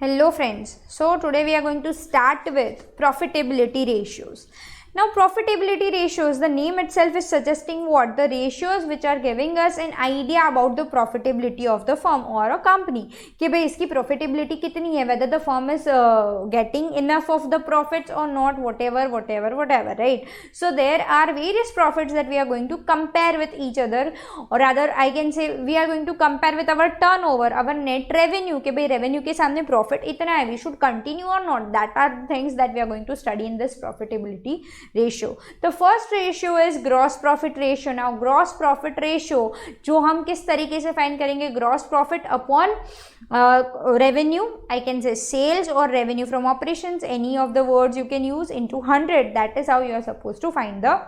Hello friends, so today we are going to start with profitability ratios. Now profitability ratios, the name itself is suggesting what? The ratios which are giving us an idea about the profitability of the firm or a company. कि भाई इसकी profitability कितनी है, whether the firm is getting enough of the profits or not, whatever, right? So there are various profits that we are going to compare with each other, or rather I can say we are going to compare with our turnover, our net revenue, कि भाई revenue के सामने profit इतना है, we should continue or not. That are things that we are going to study in this profitability ratio. The first ratio is gross profit ratio. Now gross profit ratio जो हम किस तरीके से find करेंगे? gross profit upon revenue, I can say sales or revenue from operations, any of the words you can use, into 100. That is how you are supposed to find the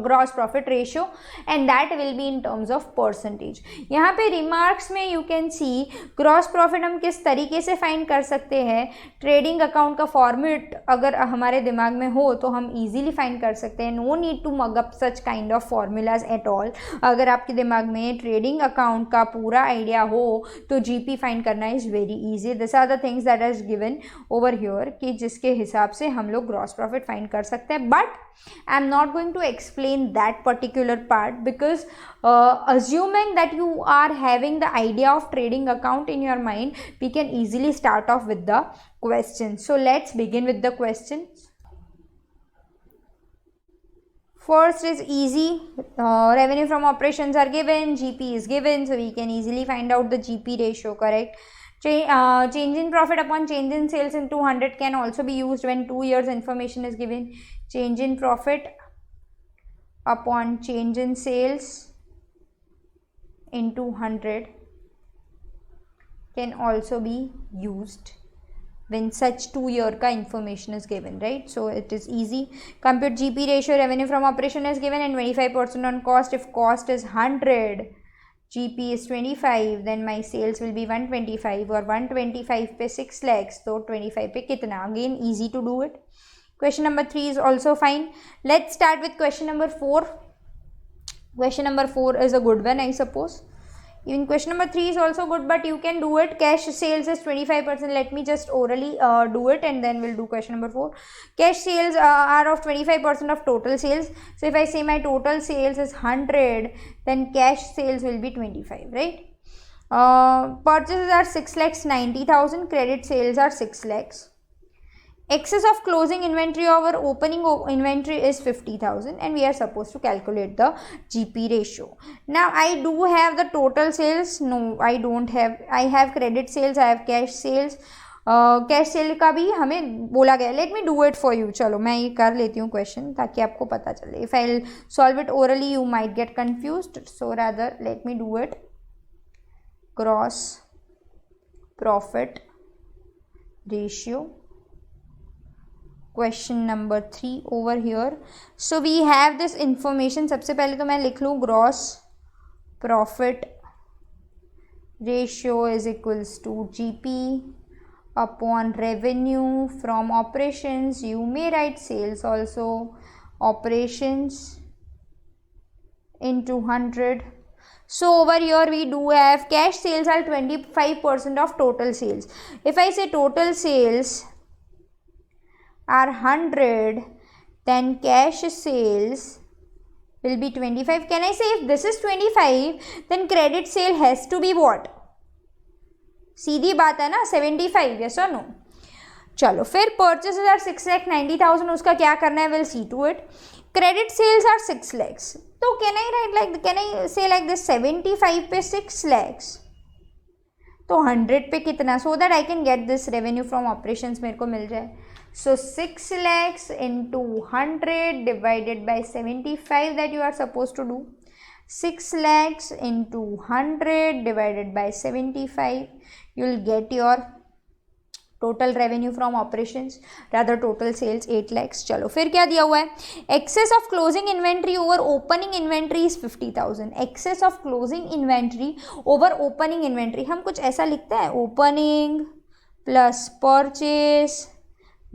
gross profit ratio, and that will be in terms of percentage. यहाँ पे remarks में you can see gross profit हम किस तरीके से find कर सकते हैं. ट्रेडिंग अकाउंट का फॉर्मेट अगर हमारे दिमाग में हो तो हम इजीली फाइंड कर सकते हैं. No need to mug up such kind of formulas at all. अगर आपके दिमाग में ट्रेडिंग अकाउंट का पूरा आइडिया हो तो जीपी फाइंड करना is very easy. This are the things that is given over here कि जिसके हिसाब से हम लोग ग्रॉस प्रॉफिट फाइंड कर सकते हैं. But I am not going to explain that particular part because assuming that you are having the idea of trading account in your mind, we can easily start off with the questions. So let's begin with the questions. First is easy. Revenue from operations are given, GP is given, so we can easily find out the GP ratio, correct? Change in profit upon change in sales into 100 can also be used when 2 years information is given. Change in profit upon change in sales into 100 can also be used when such 2-year ka information is given, right? So it is easy. Compute GP ratio. Revenue from operation is given and 25% on cost. If cost is 100, GP is 25, then my sales will be 125, or 125 पे 6 lakhs, so 25 पे कितना? Again easy to do it. Question number 3 is also fine. Let's start with question number 4. Question number 4 is a good one, I suppose. Even question number 3 is also good, but you can do it. Cash sales is 25%. Let me just orally do it and then we'll do question number 4. Cash sales are of 25% of total sales. So if I say my total sales is 100, then cash sales will be 25, right? Purchases are 6,90,000. Credit sales are 6 lakhs. Excess of closing inventory over opening inventory is 50,000, and we are supposed to calculate the GP ratio. Now I do have the total sales. No, I don't have. I have credit sales, I have cash sales. Cash cell का भी हमें बोला गया. Late me do it for you. चलो मैं ये कर लेती हूँ क्वेश्चन ताकि आपको पता चले. If I solve it orally you might get confused, so rather let me do it. Gross profit ratio, question number 3 over here. So we have this information. सबसे पहले तो मैं लिख लूँ gross profit ratio is equals to GP upon revenue from operations. You may write sales also. Operations into 100. So over here we do have cash sales are 25% of total sales. If I say total sales are 100, then cash sales will be 25. Can I say if this is 25, then credit sale has to be what? सीधी बात है ना, 75. Yes और no. चलो फिर purchases are 6,90,000. उसका क्या करना है? Will see to it. Credit sales are 6 lakhs. तो can I say like this 75 पे 6 lakhs, तो 100 पे कितना? So that I can get this revenue from operations मेरे को मिल जाए. सो 6 lakhs into 100 divided by 75 that you are supposed to do. 6 lakhs into 100 divided by 75, you will get your total revenue from operations, rather total sales 8 lakhs. चलो फिर क्या दिया हुआ है? Excess of closing inventory over opening inventory is 50,000. Excess of closing inventory over opening inventory, हम कुछ ऐसा लिखते हैं, opening plus purchase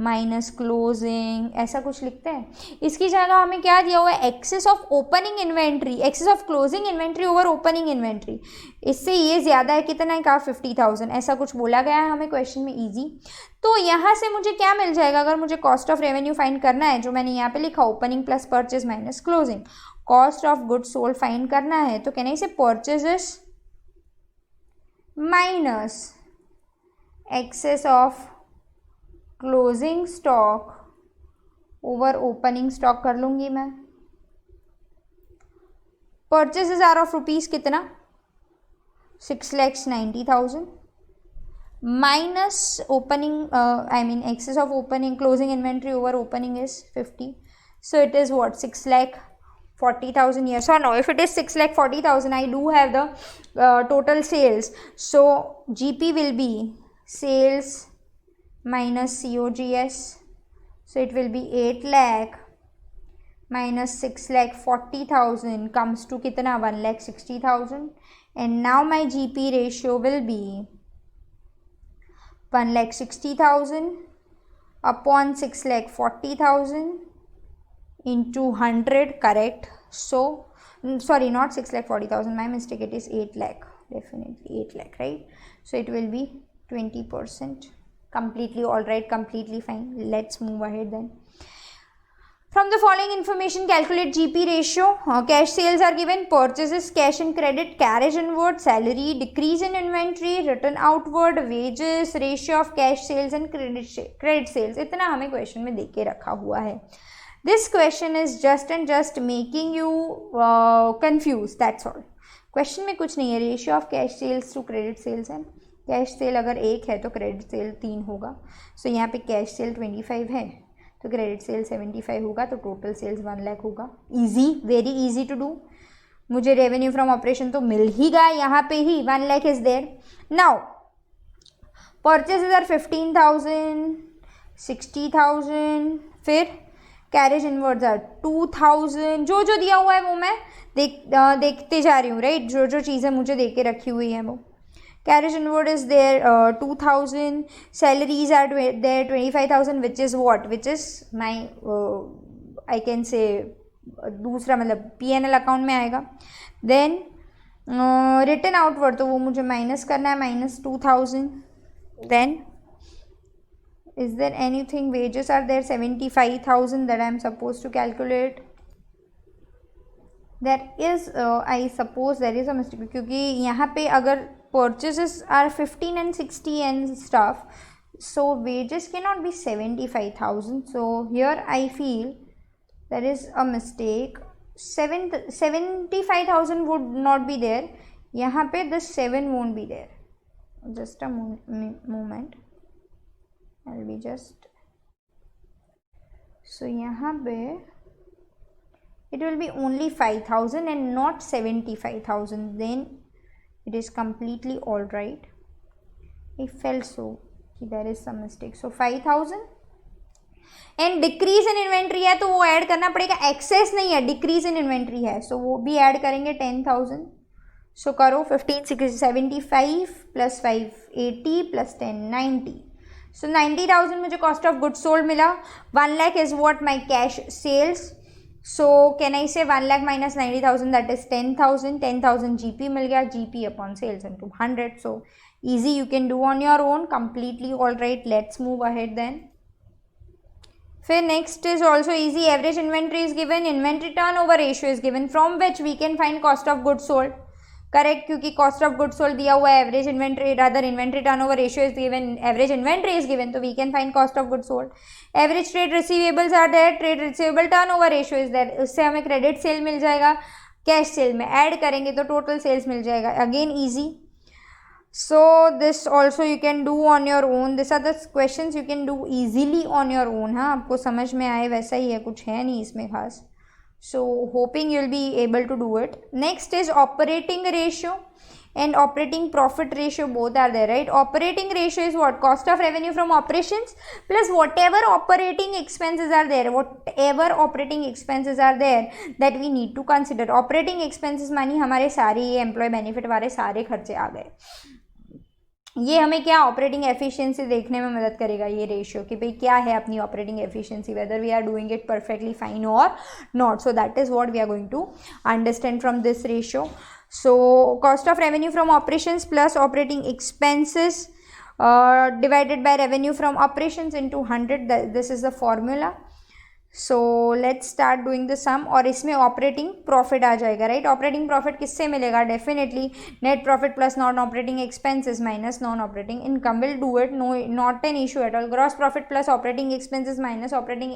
minus closing, ऐसा कुछ लिखते हैं। इसकी जगह हमें क्या दिया हुआ है, excess of opening inventory, excess of closing inventory over opening inventory. इससे ये ज़्यादा है, कितना है, कहा 50,000, ऐसा कुछ बोला गया है हमें क्वेश्चन में, इजी। तो यहाँ से मुझे क्या मिल जाएगा, अगर मुझे कॉस्ट ऑफ रेवेन्यू फाइंड करना है, जो मैंने यहाँ पे लिखा opening plus purchase minus closing, cost of goods sold find करना है, तो कहना इसे purchases minus excess of closing stock over opening stock कर लूंगी मैं। परचेजेस आर ऑफ रुपीज कितना, 6,90,000 minus opening I mean excess of opening closing inventory over opening is 50, so it is what, 6,40,000 here. So now if it is 6,40,000, I do have the total sales, so GP will be sales minus COGS, so it will be 8 lakh minus 6,40,000 comes to कितना, 1,60,000, and now my GP ratio will be 1,60,000 upon 6,40,000 into 100, correct? So sorry, not 6,40,000, my mistake, it is 8 lakh, definitely 8 lakh, right? So it will be 20%. Completely all right, completely fine. Let's move ahead then. From the following information, calculate GP ratio. Cash sales are given, purchases, cash and credit, carriage inward, salary, decrease in inventory, return outward, wages, ratio of cash sales and credit sales. इतना हमें question में दे के रखा हुआ है. This question is just and just making you confused, that's all. Question में कुछ नहीं है. Ratio of cash sales to credit sales है. कैश सेल अगर 1 है तो क्रेडिट सेल 3 होगा. सो यहाँ पे कैश सेल 25 है तो क्रेडिट सेल 75 होगा, तो टोटल सेल्स 1 लाख होगा. Easy, very easy to do. मुझे रेवेन्यू फ्रॉम ऑपरेशन तो मिल ही गया यहाँ पे ही, 1 lakh is there. Now purchases are 15,000, 60,000, फिर कैरेज इनवर्ड्स आर 2,000. जो जो दिया हुआ है वो मैं देखते जा रही हूँ, राइट? जो जो चीज़ें मुझे दे के रखी हुई है वो. Carriage inward is there 2,000. Salaries are there 25,000, which is what? Which is my I can say दूसरा मतलब P&L अकाउंट में आएगा. Then रिटर्न आउटवर्ड तो वो मुझे माइनस करना है, -2,000. Then is there anything, wages are there 75,000 that I am supposed to calculate. There is I suppose there is a mistake, क्योंकि यहाँ पे अगर purchases are 15 and 60 and stuff, so wages cannot be 75,000. So here I feel there is a mistake. 75,000 would not be there. यहाँ पे the 7 won't be there. Just a moment. I'll be just. So यहाँ पे it will be only 5,000 and not 75,000. Then it is completely all right. I felt so there is some mistake. So 5,000 and decrease in inventory है तो वो add करना पड़ेगा. Access नहीं है, decrease in inventory है, सो वो भी ऐड करेंगे 10,000. सो करो 15, 75 प्लस 5 80 प्लस 10 90. सो 90,000 मुझे कॉस्ट ऑफ गुड्स सोल्ड मिला. 1 lakh is what my cash sales. So can I say 1 lakh minus 90,000, that is 10,000. 10,000 GP मिल गया, GP upon sales into 100. So easy, you can do on your own, completely all right. Let's move ahead then. फिर next is also easy. Average inventory is given, inventory turnover ratio is given, from which we can find cost of goods sold. Correct, क्योंकि cost of goods sold दिया हुआ है. Average inventory rather inventory turnover ratio is given, average inventory is given, तो we can find cost of goods sold. Average trade receivables are there, trade receivable turnover ratio is there. उससे हमें credit sale मिल जाएगा, cash cell में add करेंगे तो total sales मिल जाएगा. Again easy. So this also you can do on your own. This are the questions you can do easily on your own. हाँ, आपको समझ में आए वैसा ही है, कुछ है नहीं इसमें खास. So hoping you'll be able to do it. Next is operating ratio and operating profit ratio, both are there, right? Operating ratio is what? Cost of revenue from operations plus whatever operating expenses are there, whatever operating expenses are there that we need to consider. Operating expenses मानी हमारे सारे ये employ benefit वाले सारे खर्चे आ गए. ये हमें क्या ऑपरेटिंग एफिशिएंसी देखने में मदद करेगा, ये रेशियो, कि भाई क्या है अपनी operating efficiency, whether we are doing it perfectly fine और not. So that is what we are going to understand from this ratio. So cost of revenue from operations plus operating expenses divided by revenue from operations into 100. This is the formula. So let's start doing the sum. और इसमें operating profit आ जाएगा, right. Operating profit किससे मिलेगा, definitely net profit plus non operating expenses minus non operating income. Will do it, no not an issue at all. Gross profit plus operating expenses minus operating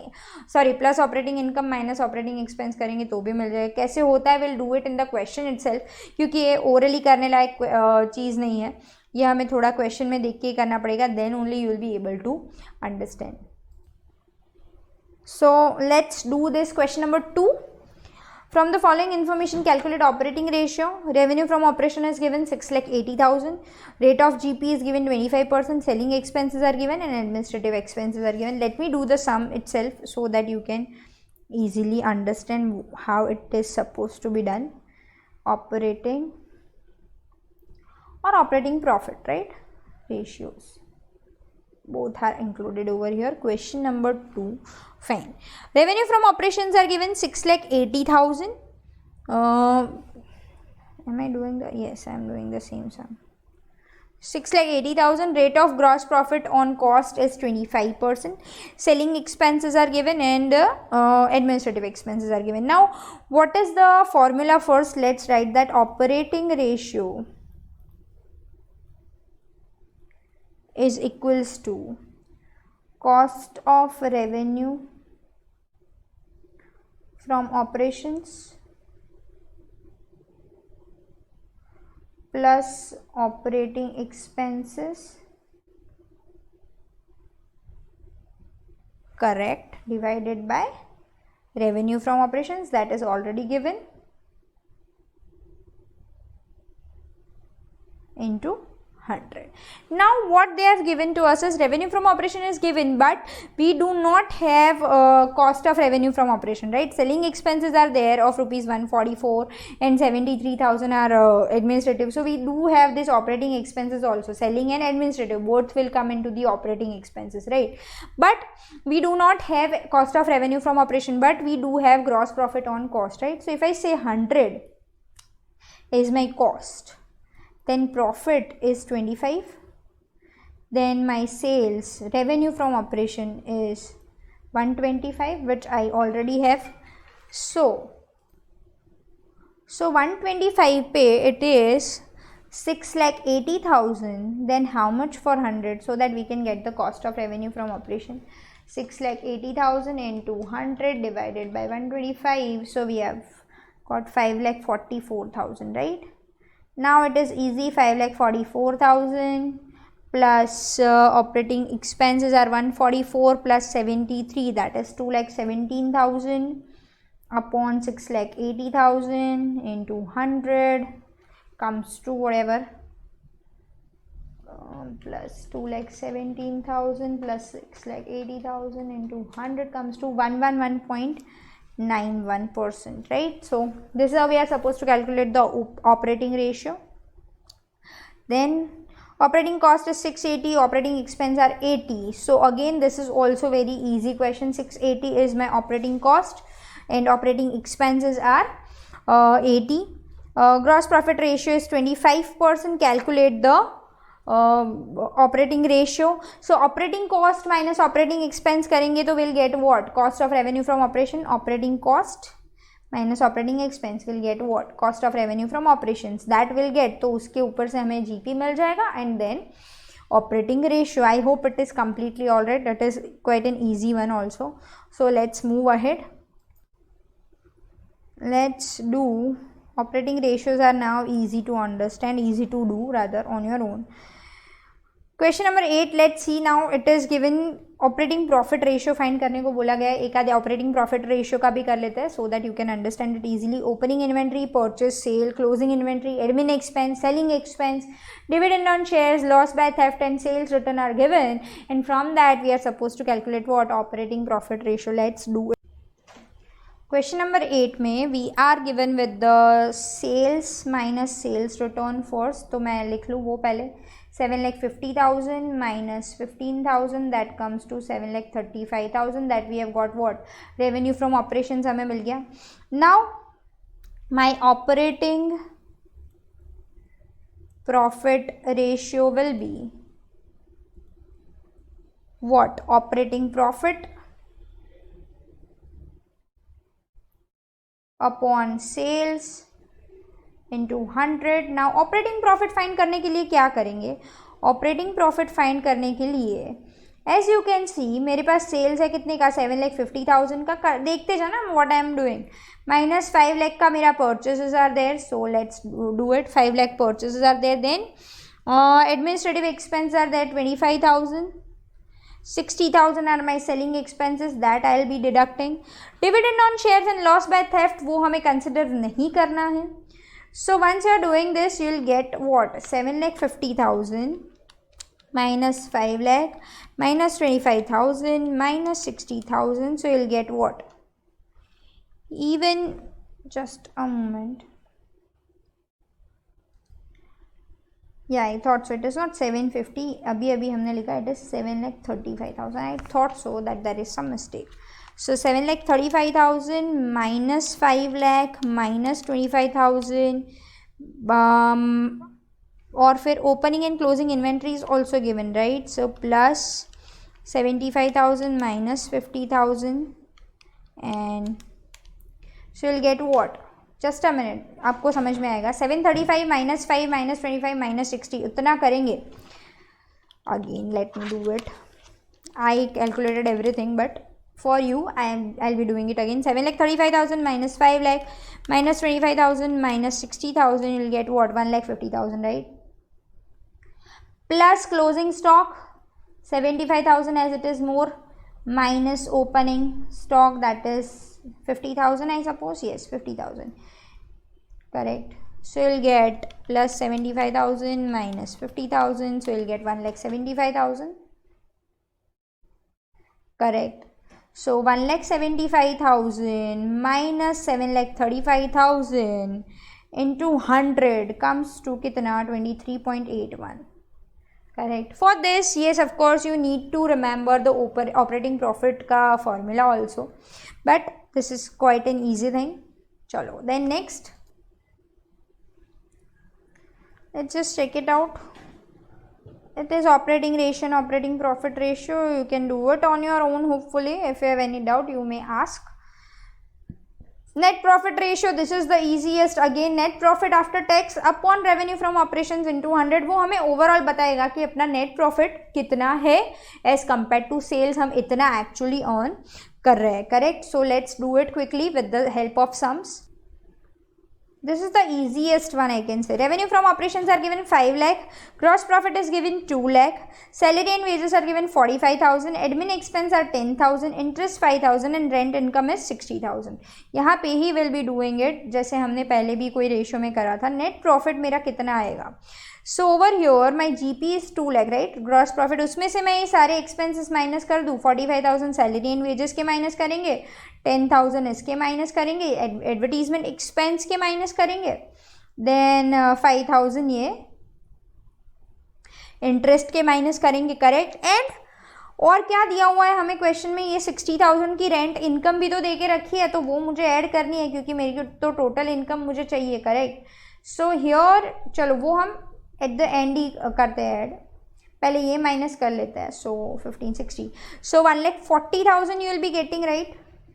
plus operating income minus operating expense करेंगे तो भी मिल जाएगा. कैसे होता है, will do it in the question itself, क्योंकि ये ओरली करने लायक चीज़ नहीं है, ये हमें थोड़ा क्वेश्चन में देख के ही करना पड़ेगा. Then only you will be able to understand. So let's do this question number 2. From the following information, calculate operating ratio. Revenue from operation is given 6,80,000. Rate of GP is given 25%. Selling expenses are given and administrative expenses are given. Let me do the sum itself so that you can easily understand how it is supposed to be done. Operating or operating profit, right? Ratios. Both are included over here. Question number 2. Fine. Revenue from operations are given 6,80,000. Am I doing the? Yes, I am doing the same sum. 6,80,000. Rate of gross profit on cost is 25%. Selling expenses are given and administrative expenses are given. Now, what is the formula first? Let's write that operating ratio is equals to cost of revenue from operations plus operating expenses, correct, divided by revenue from operations, that is already given, into 100. Now what they have given to us is revenue from operation is given, but we do not have cost of revenue from operation, right. Selling expenses are there of rupees 144 and 73,000 are administrative. So we do have this operating expenses also, selling and administrative both will come into the operating expenses, right. But we do not have cost of revenue from operation, but we do have gross profit on cost, right. So if I say 100 is my cost, then profit is 25, then my sales revenue from operation is 125, which I already have. So 125 pay it is 6,80,000. Then how much for 100, so that we can get the cost of revenue from operation. 6,80,000 into 100 divided by 125. So we have got 5,44,000, right. Now it is easy. 5,44,000 plus operating expenses are 144 plus 73, that is 2,17,000 upon 6,80,000 into 100 comes to whatever, plus 2,17,000 plus 6,80,000 into 100 comes to 111.91%, right. So this is how we are supposed to calculate the operating ratio. Then operating cost is 680, operating expense are 80. So again this is also very easy question. 680 is my operating cost and operating expenses are 80. Gross profit ratio is 25%. Calculate the operating ratio. So operating cost minus operating expense करेंगे तो we'll get what? Cost of revenue from operation. Operating cost minus operating expense will get what? Cost of revenue from operations. That will get, तो उसके ऊपर से हमें GP मिल जाएगा and then operating ratio. I hope it is completely alright. That is quite an easy one also. So let's move ahead. Let's do operating ratios are now easy to understand, easy to do rather on your own. Question number 8, let's see now. It is given operating profit ratio find करने को बोला गया है. एक आधे operating profit ratio का भी कर लेते हैं so that you can understand it easily. Opening inventory, purchase, sale, closing inventory, admin expense, selling expense, dividend on shares, loss by theft and sales return are given, and from that we are supposed to calculate what? Operating profit ratio. Let's do it. Question number 8 में we are given with the sales minus sales return first. तो मैं लिख लूँ वो पहले. 7,50,000 minus 15,000, that comes to 7,35,000. that we have got what? Revenue from operations हमें मिल गया. Now my operating profit ratio will be what? Operating profit upon sales into 100. Now operating profit find करने के लिए क्या करेंगे? ऑपरेटिंग प्रॉफिट फाइंड करने के लिए एज यू कैन सी मेरे पास सेल्स है कितने का? 7,50,000 का. देखते जाना what I am doing. Minus 5 lakh का मेरा purchases are there, so let's do it. 5 lakh purchases are there. Then administrative expense are there 25,000. 60,000 are my selling expenses, that I will be deducting. Dividend on shares and loss by theft वो हमें consider नहीं करना है. So once you are doing this, you will get what? 7,50,000 minus 5 lakh minus 25,000 minus 60,000. So you will get what? Even, just a moment. Yeah, I thought so. It is not 750. अभी हमने लिखा it is 7,35,000. I thought so that there is some mistake. So 7,35,000 minus 5 lakh minus 25,000. और फिर opening and closing inventory is also given, right? So plus 75,000 minus 50,000 and so you'll get what? Just a minute, आपको समझ में आएगा. 735 minus 5 minus 25 minus 60 उतना करेंगे. Again let me do it. I calculated everything but for you I'll be doing it again. 7,35,000 minus 5 lakh minus 25,000 minus 60,000, you'll get what? 1,50,000, right? Plus closing stock 75,000 as it is more, minus opening stock, that is 50,000 I suppose. Yes, 50,000, correct. So you'll get plus 75,000 minus 50,000, so you'll get 1,75,000, correct. So 1,75,000 minus 7,35,000 into 100 comes to कितना? 23.81, correct. For this, yes, of course you need to remember the operating profit का formula also, but this is quite an easy thing. चलो, then next, let's just check it out. It is operating ratio and operating profit ratio. You can do it on your own hopefully. If you have any doubt, you may ask. Net profit ratio, this is the easiest. Again, net profit after tax upon revenue from operations into 100. वो हमें overall बताएगा कि अपना net profit कितना है as compared to sales, हम इतना actually earn कर रहे हैं, correct? So let's do it quickly with the help of sums. This is the easiest one I can say. Revenue from operations are given 5 lakh, gross profit is given 2 lakh, salary and wages are given 45,000, admin expense are 10,000, interest 5,000 and rent income is 60,000. यहाँ पे ही will be doing it जैसे हमने पहले भी कोई ratio में करा था. नेट प्रॉफिट मेरा कितना आएगा? So over here my GP is 2 lakh, right? Gross profit, उसमें से मैं ये सारे एक्सपेंसेस माइनस कर दूँ. 45,000 सैलरी एंड वेजेस के माइनस करेंगे, 10,000 इसके माइनस करेंगे, एडवर्टीजमेंट एक्सपेंस के माइनस करेंगे, देन 5,000 ये इंटरेस्ट के माइनस करेंगे, करेक्ट? एंड और क्या दिया हुआ है हमें क्वेश्चन में? ये 60,000 की रेंट इनकम भी तो दे के रखी है, तो वो मुझे ऐड करनी है क्योंकि मेरी तो टोटल इनकम मुझे चाहिए, करेक्ट? सो हियर चलो वो हम एट द एंड ही करते हैं ऐड, पहले ये माइनस कर लेते हैं. सो 1560, सो 1,40,000 you will be getting, right?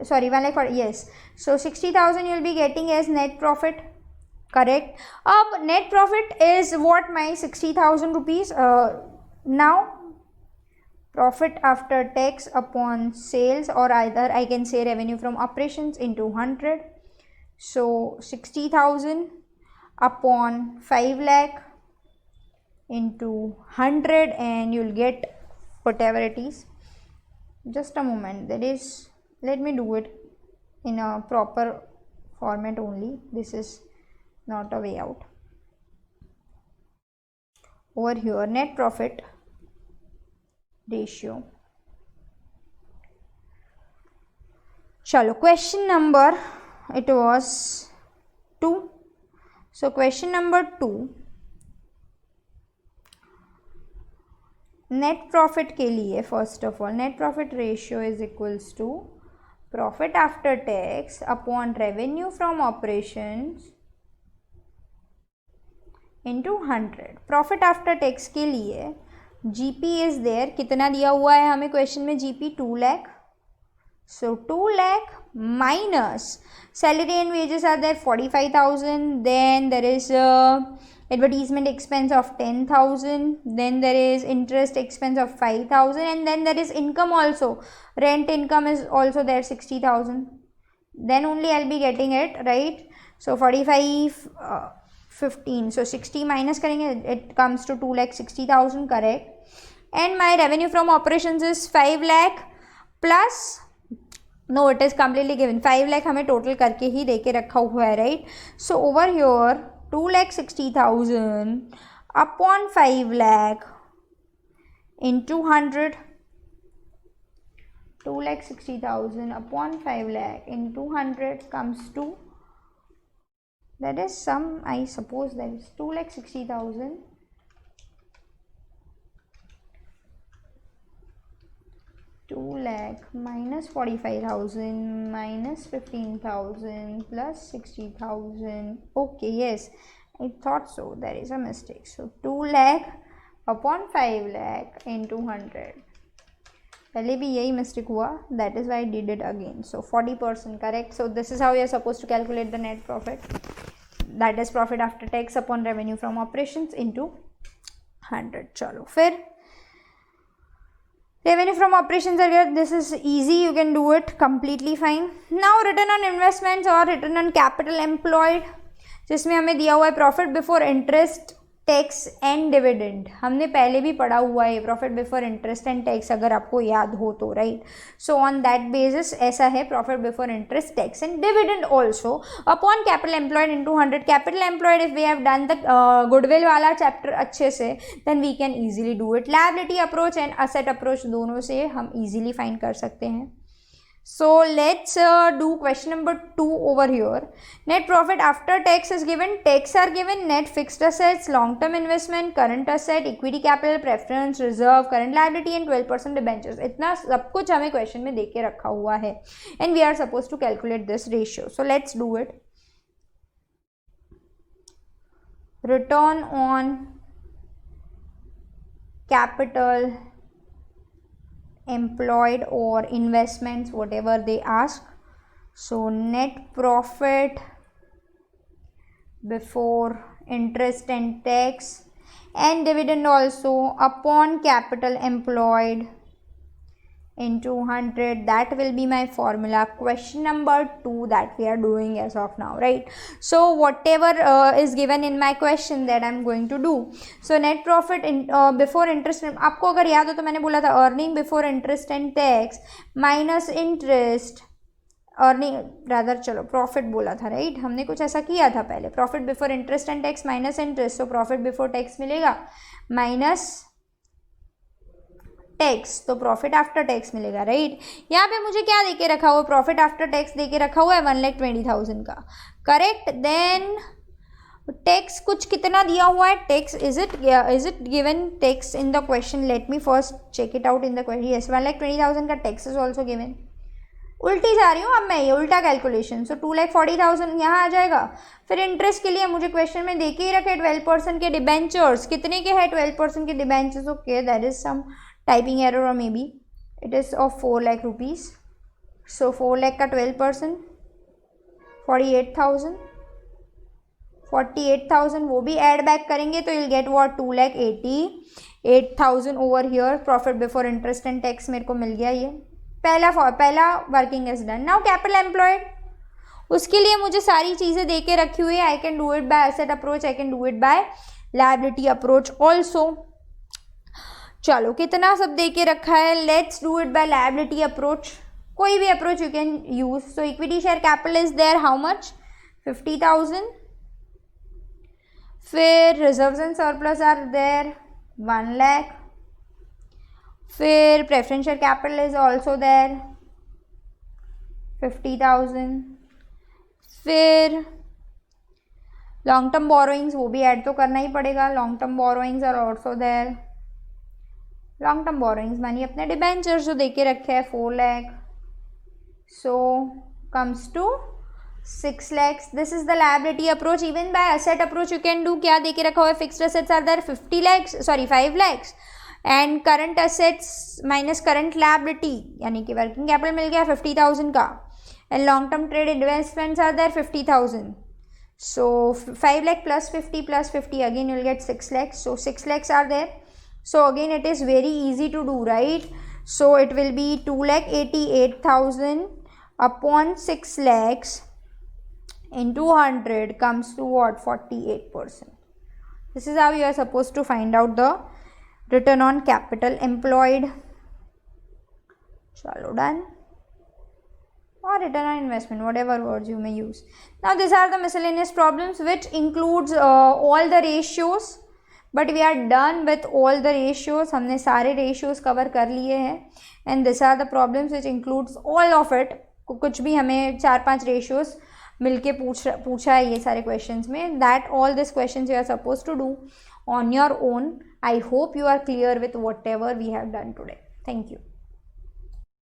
Sorry, 1,40,000, yes. So 60,000 you will be getting as net profit, correct? अब net profit is what? My 60,000 rupees. Now profit after tax upon sales, or either I can say revenue from operations into 100. So 60,000 upon 5 lakh into 100 and you'll get whatever it is. Just a moment, that is, let me do it in a proper format only. This is not a way out. Over here, net profit ratio. Chalo, question number, it was 2. So question number 2, net profit के लिए first of all net profit ratio is equals to profit after tax upon revenue from operations into 100. Profit after tax के लिए GP is there, कितना दिया हुआ है हमें question में, GP 2 lakh. So 2 lakh minus salary and wages are there 45,000. Then there is advertisement expense of 10,000. Then there is interest expense of 5,000. And then there is income also. Rent income is also there 60,000. Then only I'll be getting it, right? So 45, 15. So 60 minus करेंगे, it comes to 2,60,000, correct? And my revenue from operations is 5 lakh plus, no it is completely given, 5 lakh हमें total करके ही दे के रखा हुआ है, right? So over your 2,60,000 upon 5 lakh into 100. 2,60,000 upon 5 lakh into 100 comes to, that is some, I suppose that is 2,60,000 2 lakh minus 45,000 minus 15,000 plus 60,000. Okay, yes, I thought so. There is a mistake. So 2 lakh upon 5 lakh into 100. पहले भी यही mistake हुआ, that is why I did it again. So 40%, correct? So this is how you are supposed to calculate the net profit. That is profit after tax upon revenue from operations into 100. चलो फिर revenue from operations are here. This is easy, you can do it completely fine. Now return on investments or return on capital employed, जिसमें हमें दिया हुआ है profit before interest tax and dividend. हमने पहले भी पढ़ा हुआ है profit before interest and tax, अगर आपको याद हो तो, right? So on that basis ऐसा है profit before interest tax and dividend also upon capital employed into 100. Capital employed if we have done the goodwill वाला चैप्टर अच्छे से, then we can easily do it. Liability approach and asset approach दोनों से हम easily find कर सकते हैं. So let's do question number 2 over here. Net profit after tax is given. Tax are given. Net fixed assets, long-term investment, current asset, equity capital, preference, reserve, current liability and 12% debentures. इतना सब कुछ हमें question में दे के रखा हुआ है. And we are supposed to calculate this ratio. So let's do it. Return on capital employed or investments, whatever they ask. So net profit before interest and tax and dividend also upon capital employed into 100. That will be my formula. Question number 2 that we are doing as of now, right? So whatever is given in my question that I'm going to do. So net profit in before interest, आपको अगर याद हो तो मैंने बोला था earning before interest and tax minus interest, earning rather, चलो profit बोला था, राइट? हमने कुछ ऐसा किया था पहले, profit before interest and tax minus interest. So profit before tax मिलेगा माइनस टैक्स, तो प्रॉफिट आफ्टर टैक्स मिलेगा, राइट? यहाँ पे मुझे क्या देके रखा हुआ, प्रॉफिट आफ्टर टैक्स देके रखा हुआ है 1,20,000 का, करेक्ट? देन टैक्स कुछ कितना दिया हुआ है, tax is it given tax in the question? Let me first check it out in the question. Yes, 1,20,000 का टैक्स इज ऑल्सो गिवन. उल्टी जा रही हूँ अब मैं, ये उल्टा कैलकुलेशन. सो 2,40,000 यहाँ आ जाएगा. फिर इंटरेस्ट के लिए मुझे क्वेश्चन में देके ही रखे 12% के डिबेंचर्स. कितने के हैं 12% के debentures? Okay, that is some typing error or maybe it is of 4 lakh rupees. So 4 lakh का 12% 48,000. 48,000 वो भी ऐड बैक करेंगे तो you'll get what 2,88,000 over here. Profit before interest and tax मेरे को मिल गया. ये पहला working is done. Now capital employed, उसके लिए मुझे सारी चीज़ें दे के रखी हुई है. I can do it by asset approach, I can do it by liability approach also. चलो कितना सब दे के रखा है, let's do it by liability approach. कोई भी approach you can use. So equity share capital is there, how much? 50,000. फिर reserves and surplus are there 1 lakh. फिर preference share capital is also there 50,000. फिर लॉन्ग टर्म बोरोइंग्स वो भी add तो करना ही पड़ेगा. Long term borrowings are also there long term borrowings मानिए अपने डिबेंचर्स जो दे के रखे हैं 4 lakh, so comes to 6 lakhs. This is the liability approach. Even by asset approach you can do. क्या दे के रखा हुआ है? Fixed assets are there 50 lakhs, sorry 5 lakhs and current assets minus current liability यानी कि working capital मिल गया 50,000 का and long term trade investments are there 50,000. So 5 lakh plus 50 again you will get 6 lakhs. So 6 lakhs are there. So again it is very easy to do, right? So it will be 2,88,000 upon 6 lakhs into 100 comes to what? 48%. This is how you are supposed to find out the return on capital employed. Chalo, done. Or return on investment, whatever words you may use. Now these are the miscellaneous problems which includes all the ratios. But we are done with all the ratios. हमने सारे ratios cover कर लिए हैं. And these are the problems which includes all of it. कुछ भी हमें 4-5 ratios मिलके पूछा है ये सारे क्वेश्चंस में. That all this questions you are suppose to do on your own. I hope you are clear with whatever we have done today. Thank you.